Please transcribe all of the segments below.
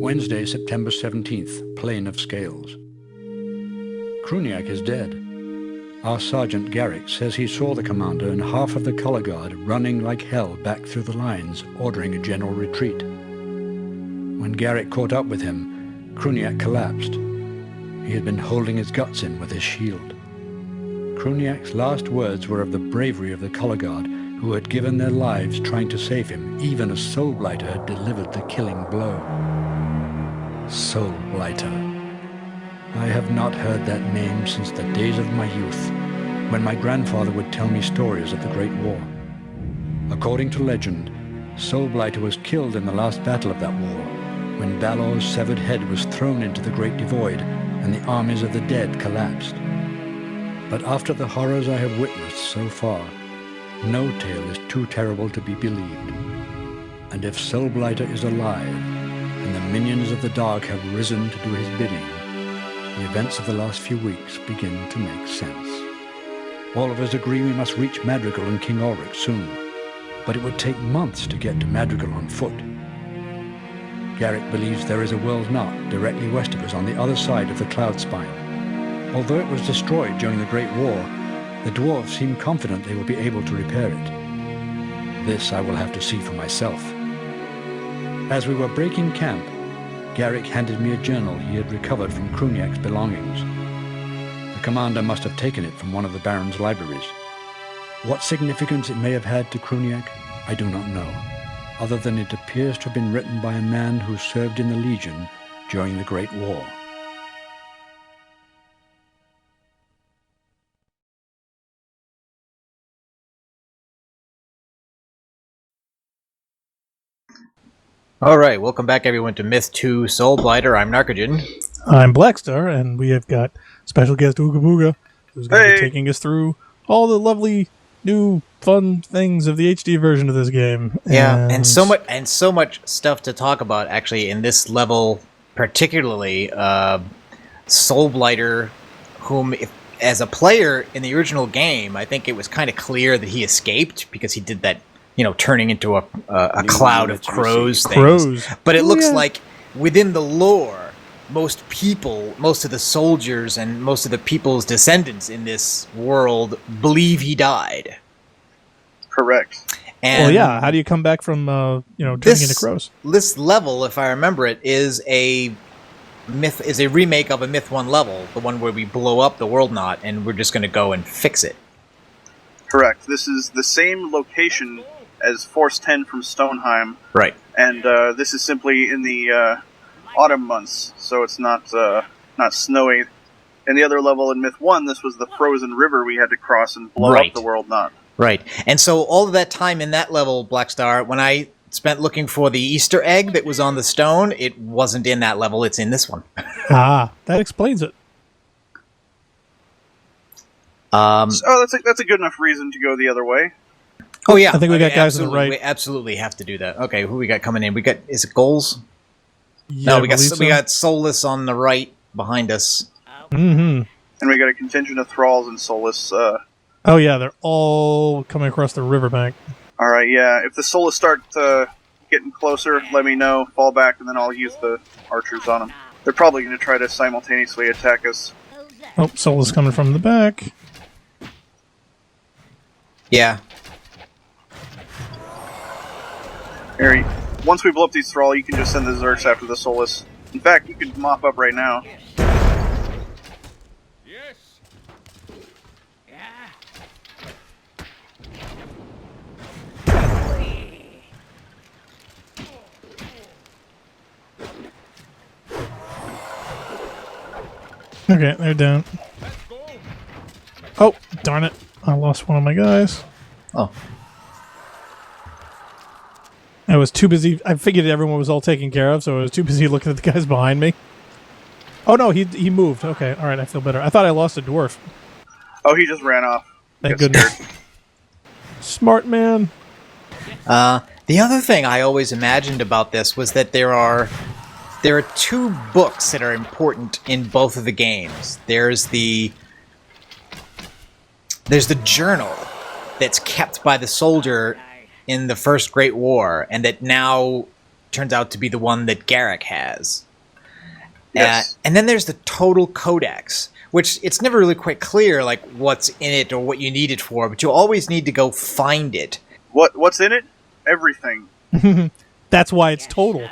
Wednesday, September 17th, Plain of Scales. Kruniak is dead. Our Sergeant Garrick says he saw the commander and half of the color guard running like hell back through the lines, ordering a general retreat. When Garrick caught up with him, Kruniak collapsed. He had been holding his guts in with his shield. Kruniak's last words were of the bravery of the color guard, who had given their lives trying to save him, even as Soulblighter had delivered the killing blow. Soulblighter. I have not heard that name since the days of my youth, when my grandfather would tell me stories of the Great War. According to legend, Soulblighter was killed in the last battle of that war, when Balor's severed head was thrown into the Great Devoid and the armies of the dead collapsed. But after the horrors I have witnessed so far, no tale is too terrible to be believed. And if Soulblighter is alive, and the minions of the dark have risen to do his bidding, the events of the last few weeks begin to make sense. All of us agree we must reach Madrigal and King Ulrich soon, but it would take months to get to Madrigal on foot. Garrick believes there is a world knot directly west of us on the other side of the Cloud Spine. Although it was destroyed during the Great War, the dwarves seem confident they will be able to repair it. This I will have to see for myself. As we were breaking camp, Garrick handed me a journal he had recovered from Kruniak's belongings. The commander must have taken it from one of the Baron's libraries. What significance it may have had to Kruniak, I do not know, other than it appears to have been written by a man who served in the Legion during the Great War. All right, welcome back everyone to Myth 2 Soulblighter. I'm Narcogen. I'm Blackstar, and we have got special guest Ooga Booga, who's going to be taking us through all the lovely new fun things of the HD version of this game. Yeah, and so much stuff to talk about actually in this level, particularly Soulblighter, whom as a player in the original game, I think it was kind of clear that he escaped because he did that, turning into a cloud of crows things. But it looks like within the lore, most of the soldiers and most of the people's descendants in this world believe he died. Correct. And how do you come back from, turning into crows? This level, if I remember it, is a remake of a Myth 1 level, the one where we blow up the World Knot, and we're just going to go and fix it. Correct. This is the same location as Force 10 from Stoneheim. Right. And this is simply in the autumn months, so it's not snowy. In the other level in Myth 1, this was the frozen river we had to cross and blow up the World Knot. Right. And so all of that time in that level, Blackstar, when I spent looking for the Easter egg that was on the stone, it wasn't in that level, it's in this one. That explains it. So that's a good enough reason to go the other way. Oh yeah, I think we got guys on the right. We absolutely have to do that. Okay, who we got coming in? Is it Goals? Yeah, no, we got Soulless on the right behind us. Mm-hmm. And we got a contingent of Thralls and Soulless. Oh yeah, they're all coming across the riverbank. All right, yeah. If the Soulless start getting closer, let me know. Fall back, and then I'll use the archers on them. They're probably going to try to simultaneously attack us. Oh, Soulless coming from the back. Yeah. Harry, once we blow up these Thrall, you can just send the Zerks after the Soulless. In fact, you could mop up right now. Yes. Yeah. Okay, they're down. Oh, darn it. I lost one of my guys. Oh. I was too busy. I figured everyone was all taken care of, so I was too busy looking at the guys behind me. Oh no, he moved. Okay, all right, I feel better. I thought I lost a dwarf. Oh, he just ran off. Thank goodness. Smart man. The other thing I always imagined about this was that there are two books that are important in both of the games. There's the journal that's kept by the soldier in the First Great War, and that now turns out to be the one that Garrick has. Yes. And then there's the Total Codex, which it's never really quite clear like what's in it or what you need it for, but you always need to go find it. What's in it? Everything. That's why it's total.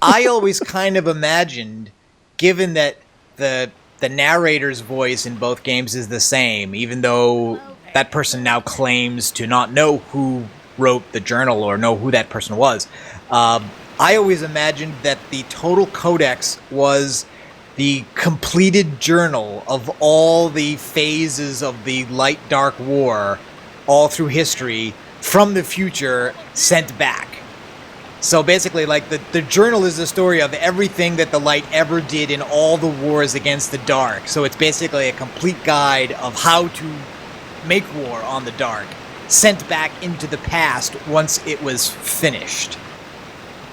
I always kind of imagined, given that the narrator's voice in both games is the same, even though that person now claims to not know who wrote the journal or know who that person was. I always imagined that the Total Codex was the completed journal of all the phases of the Light-Dark War all through history from the future sent back. So basically, like, the journal is the story of everything that the Light ever did in all the wars against the Dark. So it's basically a complete guide of how to make war on the Dark, sent back into the past once it was finished.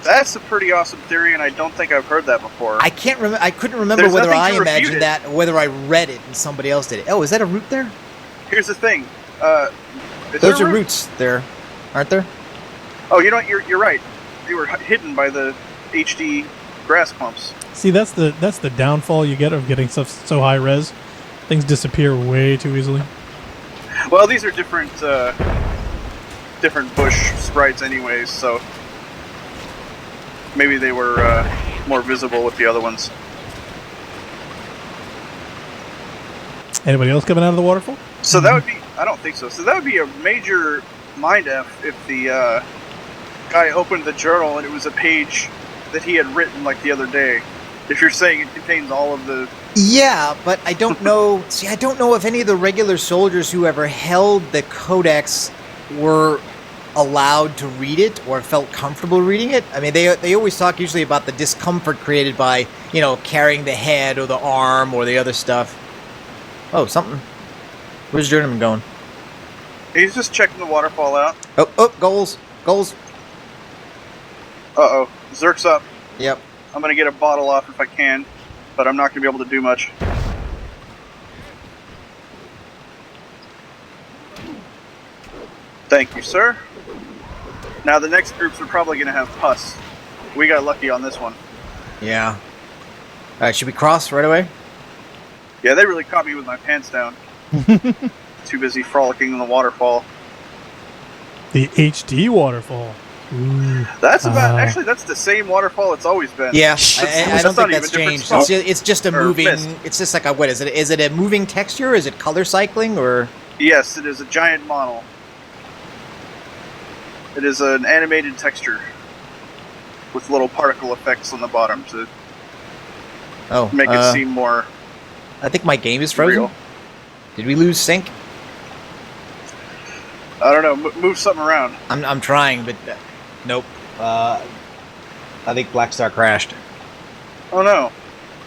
That's a pretty awesome theory, and I don't think I've heard that before. I couldn't remember There's whether nothing I to refute imagined it. that or whether I read it and somebody else did it. Oh, is that a root there? Here's the thing. Is Those there are a root? roots there, aren't there? Oh, you know what? You're right. They were hidden by the HD grass clumps. See, that's the downfall you get of getting stuff so high res. Things disappear way too easily. Well, these are different bush sprites anyways, so maybe they were more visible with the other ones. Anybody else coming out of the waterfall? So that would be... I don't think so. So that would be a major mind F if the guy opened the journal and it was a page that he had written like the other day. If you're saying it contains all of the... Yeah, but I don't know... See, I don't know if any of the regular soldiers who ever held the Codex were allowed to read it or felt comfortable reading it. I mean, they always talk usually about the discomfort created by, carrying the head or the arm or the other stuff. Oh, something. Where's Journeyman going? He's just checking the waterfall out. Oh, goals. Uh-oh. Zerk's up. Yep. I'm going to get a bottle off if I can, but I'm not going to be able to do much. Thank you, sir. Now the next groups are probably going to have pus. We got lucky on this one. Yeah. Alright, should we cross right away? Yeah, they really caught me with my pants down. Too busy frolicking in the waterfall. The HD waterfall. Ooh. That's about... actually, that's the same waterfall it's always been. Yeah, I That's don't not think even that's different changed. smoke. It's just a Or moving... mist. It's just like a... What is it? Is it a moving texture? Is it color cycling? Or... Yes, it is a giant model. It is an animated texture with little particle effects on the bottom to make it seem more I think my game is frozen. real. Did we lose sync? I don't know. Move something around. I'm trying, but nope. I think Black Star crashed. Oh no.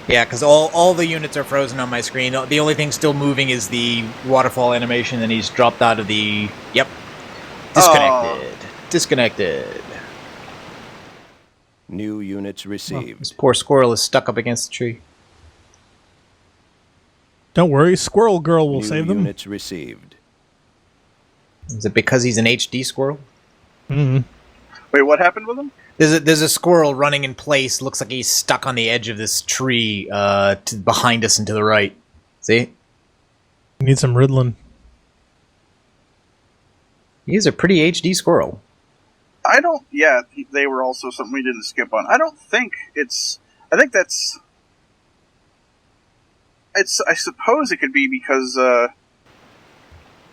Yeah, because all the units are frozen on my screen. The only thing still moving is the waterfall animation, and he's dropped out of the... Yep. Disconnected. Disconnected. New units Oh, received. this poor squirrel is stuck up against the tree. Don't worry, Squirrel Girl will New save them. units received. Is it because he's an HD squirrel? Mm-hmm. Wait, what happened with him? There's a squirrel running in place. Looks like he's stuck on the edge of this tree behind us and to the right. See? Need some Riddlin. He's a pretty HD squirrel. I don't... Yeah, they were also something we didn't skip on. I don't think it's... I think that's... I suppose it could be because the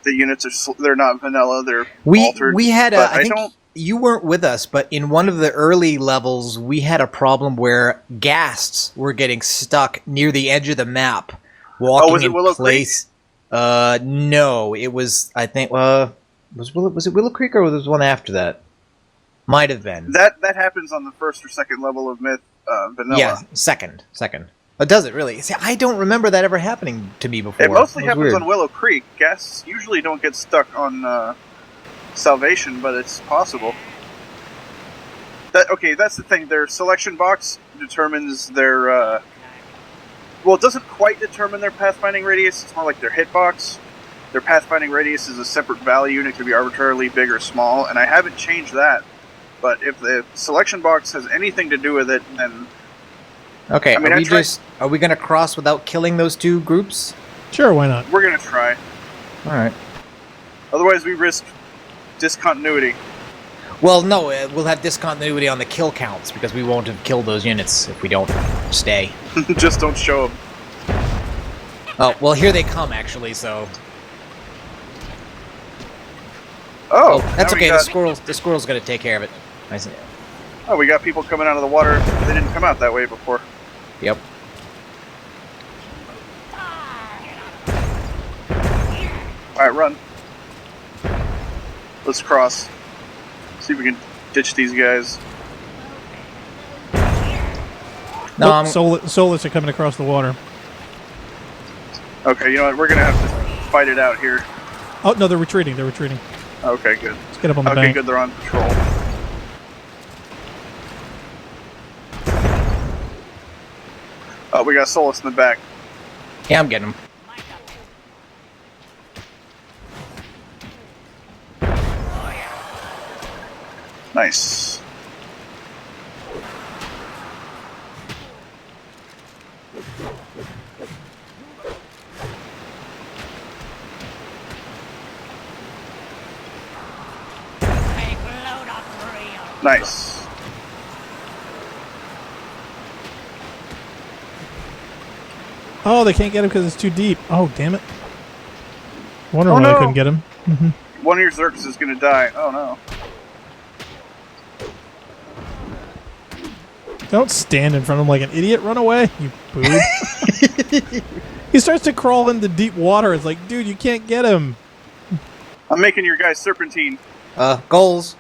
units are... They're not vanilla, they're altered. We had but I think don't... you weren't with us, but in one of the early levels, we had a problem where ghasts were getting stuck near the edge of the map, walking was it in Willow place. No, it was. I think was it Willow Creek or was there one after that? Might have been. That happens on the first or second level of Myth vanilla. Yeah, second. But does it really? See, I don't remember that ever happening to me before. It mostly was happens weird. on Willow Creek. Guests usually don't get stuck on Salvation, but it's possible. That's the thing. Their selection box determines their... well, it doesn't quite determine their pathfinding radius. It's more like their hitbox. Their pathfinding radius is a separate value, and it can be arbitrarily big or small, and I haven't changed that But if the selection box has anything to do with it, then okay. Are we going to cross without killing those two groups? Sure, why not? we're gonna try. All right. Otherwise, we risk discontinuity. Well, no, we'll have discontinuity on the kill counts because we won't have killed those units if we don't stay. Just don't show them. Oh, well, here they come, actually, so... Oh, that's now we okay, got- the squirrel's gonna take care of it. I see. Oh, we got people coming out of the water. They didn't come out that way before. Yep. Alright, run. Let's cross. See if we can ditch these guys. No, Solus are coming across the water. Okay, you know what? We're gonna have to fight it out here. Oh, no, they're retreating. They're retreating. Okay, good. Let's get up on the Okay, bank. good. They're on patrol. Oh, we got Solus in the back. yeah, I'm getting him. Nice. Nice. Oh, they can't get him because it's too deep. Oh, damn it. Wonder Oh, why no. they couldn't get him. One of your Zerks is gonna die. Oh no. Don't stand in front of him like an idiot. Run away, you boob. He starts to crawl into deep water. It's like, dude, you can't get him. I'm making your guy serpentine. Goals.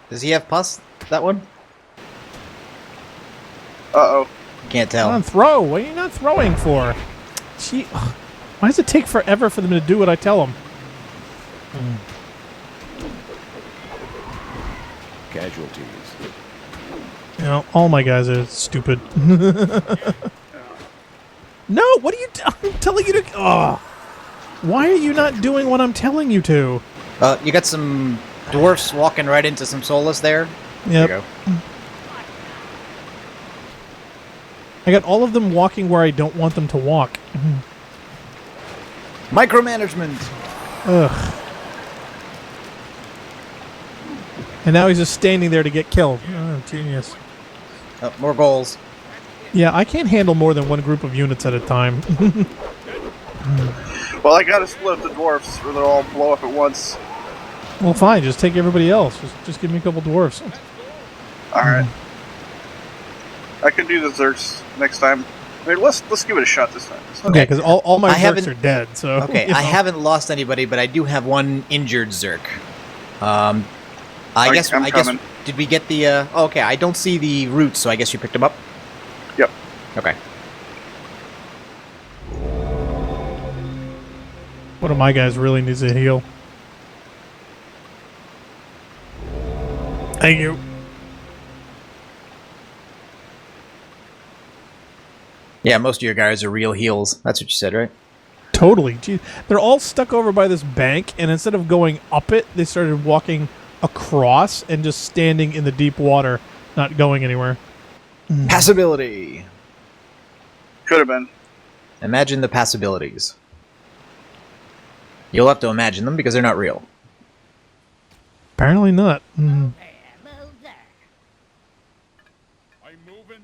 Does he have pus, that one? Uh-oh. Can't Come tell. on, throw. What are you not throwing for? Gee, why does it take forever for them to do what I tell them? Casualties. You know, all my guys are stupid. No, what are you? I'm telling you to. Oh, why are you not doing what I'm telling you to? You got some dwarfs walking right into some Solus there. Yep. There you go. I got all of them walking where I don't want them to walk. Micromanagement. Ugh. And now he's just standing there to get killed. Oh, genius. More goals. Yeah, I can't handle more than one group of units at a time. Well, I gotta split up the dwarfs or they'll all blow up at once. Well, fine. Just take everybody else. Just give me a couple dwarfs. Alright. I can do the Zerks next time. I mean, let's give it a shot this time. Okay, because all my I Zerks haven't- are dead. So Okay, you know. I haven't lost anybody, but I do have one injured Zerk. I guess. I'm coming. Did we get the? Oh, okay, I don't see the roots, so I guess you picked them up. Yep. Okay. One of my guys really needs a heal. Thank you. Yeah, most of your guys are real heals. That's what you said, right? Totally. Gee, they're all stuck over by this bank, and instead of going up it, they started walking across and just standing in the deep water, not going anywhere. Passability. Could have been. Imagine the passabilities. You'll have to imagine them because they're not real. Apparently not. I'm moving.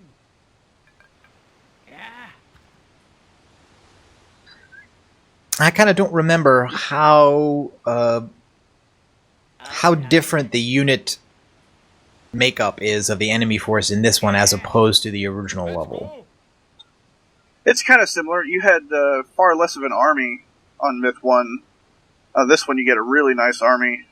I kind of don't remember how different the unit makeup is of the enemy force in this one as opposed to the original level. It's kind of similar. You had far less of an army on Myth 1. This one you get a really nice army.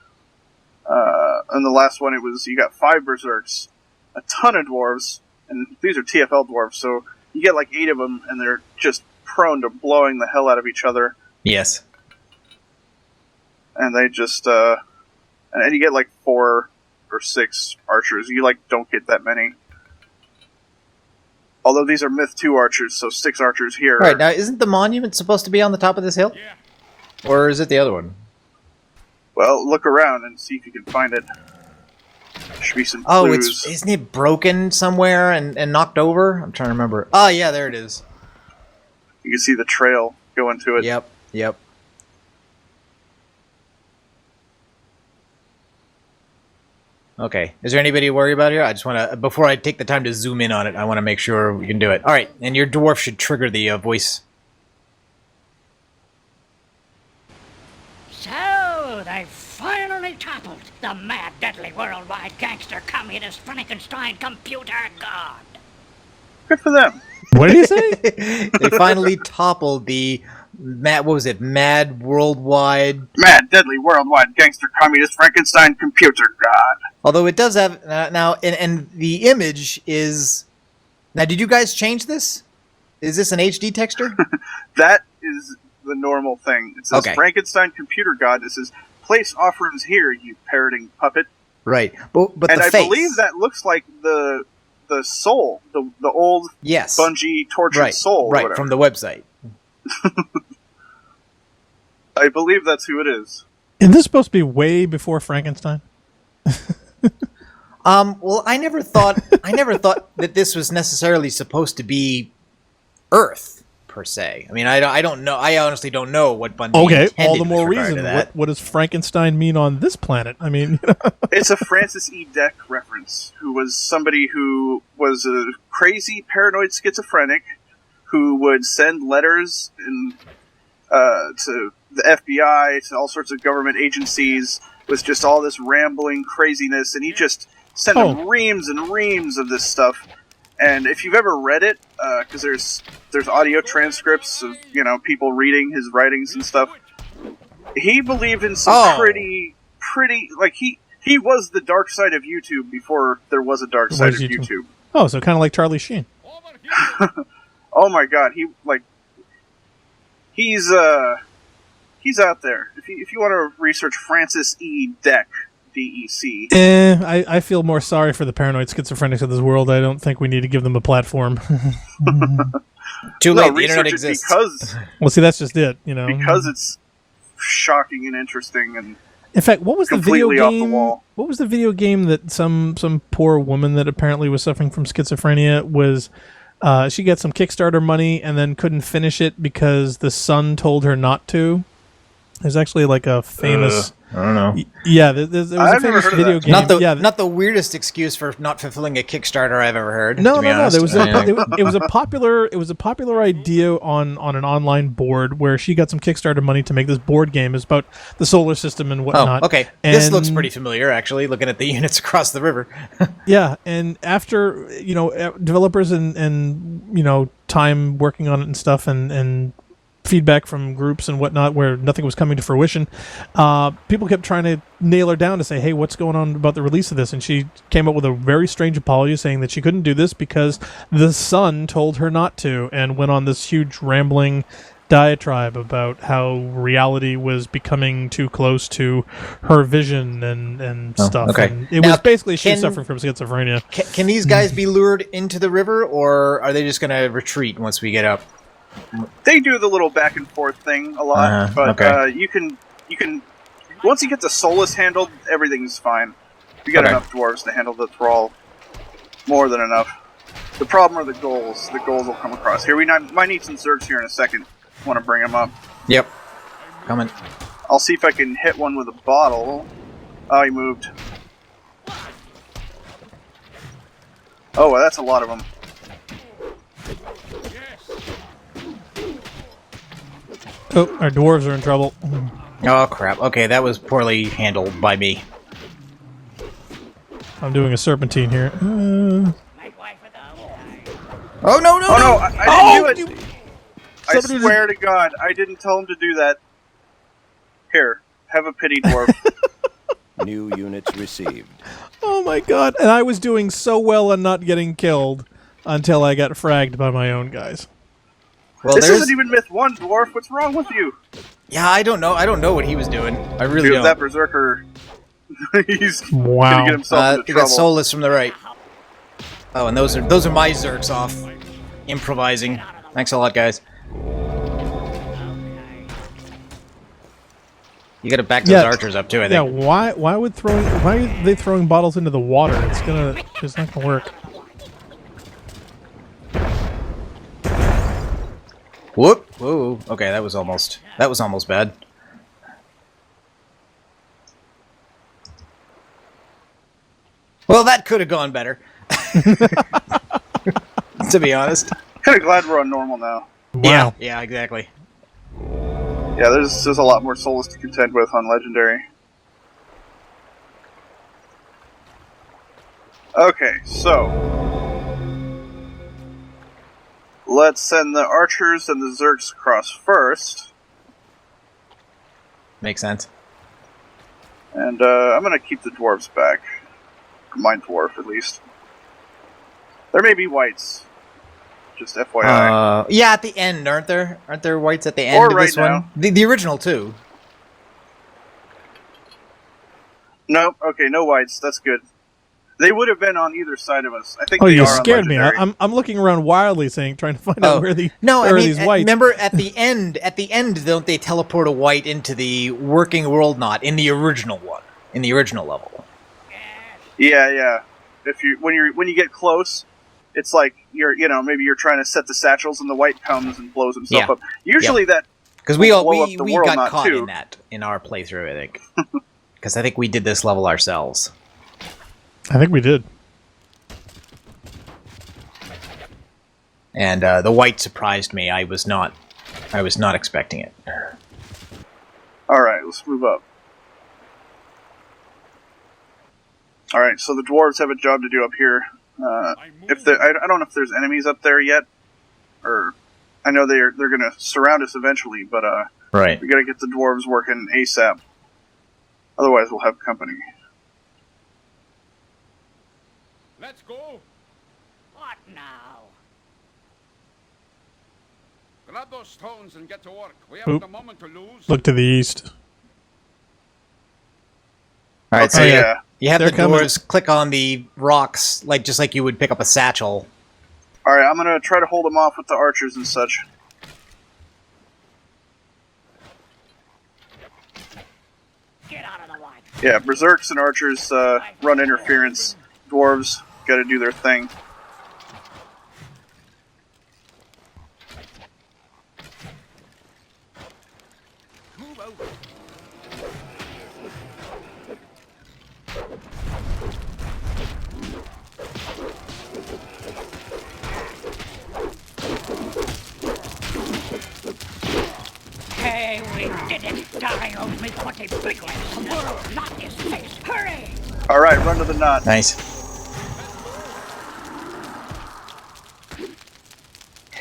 And the last one you got 5 Berserks, a ton of dwarves, and these are TFL dwarves, so you get like 8 of them, and they're just prone to blowing the hell out of each other. Yes. And they just, and you get like 4 or 6 archers. You like don't get that many. Although these are Myth 2 archers, so 6 archers here. Alright, now isn't the monument supposed to be on the top of this hill? Yeah. Or is it the other one? Well, look around and see if you can find it. There should be some clues. Isn't it broken somewhere and knocked over? I'm trying to remember. Oh, yeah, there it is. You can see the trail going to it. Yep. Okay. Is there anybody to worry about here? I just want to, before I take the time to zoom in on it, I want to make sure we can do it. All right, and your dwarf should trigger the voice. So, they finally toppled the mad, deadly, worldwide gangster communist Frankenstein computer god. Good for them. What did he say? They finally toppled the mad worldwide, Mad, deadly, worldwide gangster communist Frankenstein computer god. although it does have now, and the image is now. Did you guys change this? Is this an HD texture? That is the normal thing. It says Frankenstein computer god. It says place offerings here, you parroting puppet. Right, but and the I face. believe that looks like the soul, the old Bungie tortured soul, right from the website. I believe that's who it is. Isn't this supposed to be way before Frankenstein? Well, I never thought that this was necessarily supposed to be Earth per se. I mean, I don't know. I honestly don't know what Bungie intended all the more with regard reason. to that. What does Frankenstein mean on this planet? I mean, It's a Francis E. Deck reference, who was somebody who was a crazy, paranoid schizophrenic who would send letters to the FBI, to all sorts of government agencies, with just all this rambling craziness, and he just sent them reams and reams of this stuff. And if you've ever read it, because there's audio transcripts of people reading his writings and stuff, he believed in some pretty like he was the dark side of YouTube before there was a dark side of YouTube. Oh, so kind of like Charlie Sheen. Oh my God, he's out there. If you want to research Francis E. Deck, DEC. I feel more sorry for the paranoid schizophrenics of this world. I don't think we need to give them a platform. Too late. The internet exists. Because well, see, that's just it. Because it's shocking and interesting and. In fact, what was the video off the game? wall. What was the video game that some poor woman that apparently was suffering from schizophrenia was? She got some Kickstarter money and then couldn't finish it because the son told her not to. There's actually like a famous. I don't know. Yeah, there was a famous video game. Not the weirdest excuse for not fulfilling a Kickstarter I've ever heard. No. There was it was a popular idea on an online board where she got some Kickstarter money to make this board game. It's about the solar system and whatnot. Oh, okay. This looks pretty familiar, actually. Looking at the units across the river. Yeah, and after developers and time working on it and stuff and feedback from groups and whatnot where nothing was coming to fruition, people kept trying to nail her down to say, hey, what's going on about the release of this? And she came up with a very strange apology saying that she couldn't do this because the son told her not to, and went on this huge rambling diatribe about how reality was becoming too close to her vision and stuff. Okay. And it was basically she was suffering from schizophrenia. Can these guys be lured into the river, or are they just going to retreat once we get up? They do the little back and forth thing a lot, but you can once you get the Solus handled, everything's fine. You got enough dwarves to handle the thrall, more than enough. The problem are the goals. The goals will come across here. We might need some zergs here in a second. Want to bring them up? Yep, coming. I'll see if I can hit one with a bottle. Oh, he moved. Oh, well, that's a lot of them. Oh, our dwarves are in trouble. Oh, crap. Okay, that was poorly handled by me. I'm doing a serpentine here. Oh, no! I didn't do it! I swear to God, I didn't tell him to do that. Here, have a pity, dwarf. New units received. Oh my God. And I was doing so well on not getting killed until I got fragged by my own guys. Well, this isn't even Myth 1, dwarf. What's wrong with you? Yeah, I don't know. I don't know what he was doing. I really don't. That berserker. He's gonna get himself into trouble. Got Solus from the right. Oh, and those are my Zerks off. Improvising. Thanks a lot, guys. You got to back those archers up too. I Yeah, think. why are they throwing bottles into the water? It's not gonna work. Whoop! Whoa! Okay, that was almost bad. Well, that could have gone better. To be honest. Kind of glad we're on normal now. Wow. Yeah, exactly. Yeah, there's a lot more souls to contend with on Legendary. Okay, so let's send the archers and the Zergs across first. Makes sense. And I'm going to keep the dwarves back. Mine dwarf, at least. There may be whites. Just FYI. Yeah, at the end, aren't there? Aren't there whites at the end Or of right this now. one? The original, too. No, okay, no whites. That's good. They would have been on either side of us. I think. Oh, they you are on scared me. Legendary. I'm looking around wildly, trying to find out where are these whites. Remember at the end, don't they teleport a white into the working world knot in the original one, in the original level? Yeah. If you when you get close, it's like maybe you're trying to set the satchels and the white comes and blows himself up. Usually that because we blow up the world got knot caught too. in that in our playthrough, I think. Because I think we did this level ourselves. I think we did. And the white surprised me. I was not expecting it. All right, let's move up. All right, so the dwarves have a job to do up here. I don't know if there's enemies up there yet, or I know they're going to surround us eventually, but Right. we got to get the dwarves working ASAP. Otherwise, we'll have company. Let's go. What now? Grab those stones and get to work. We haven't Oop. a moment to lose. Look to the east. All right, so Okay, you- yeah. you have They're the coming. dwarves click on the rocks, just like you would pick up a satchel. All right, I'm going to try to hold them off with the archers and such. Get out of the way. Yeah, berserks and archers run interference. Dwarves got to do their thing. Move out. Hey, we did it. Darling owes me 20 big ones. The world not his face. Hurry! All right, run to the knot. Nice.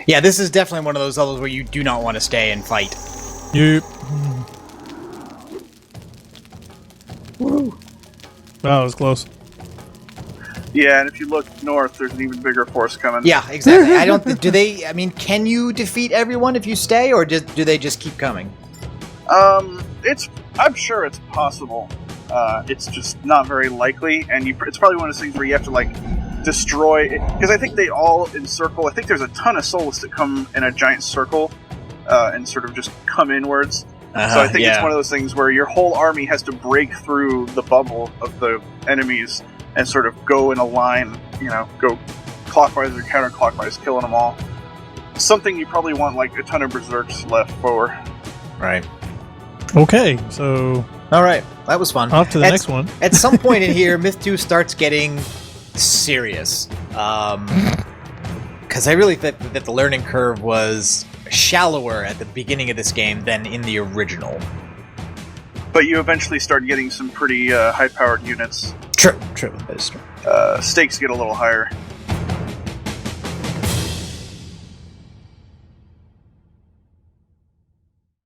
Yeah, this is definitely one of those levels where you do not want to stay and fight. Yep. Wow, that was close. Yeah, and if you look north, there's an even bigger force coming. Yeah, exactly. I don't. Do they? I mean, can you defeat everyone if you stay, or do they just keep coming? I'm sure it's possible. It's just not very likely, and it's probably one of those things where you have to destroy. Because I think they all encircle. I think there's a ton of souls that come in a giant circle, and sort of just come inwards. So I think it's one of those things where your whole army has to break through the bubble of the enemies and sort of go in a line, go clockwise or counterclockwise, killing them all. Something you probably want like a ton of berserks left for. Right. Okay, so All right. That was fun. off to the next one. At some point in here, Myth 2 starts getting serious. Because I really think that the learning curve was shallower at the beginning of this game than in the original. But you eventually start getting some pretty high-powered units. True. That is true. Stakes get a little higher.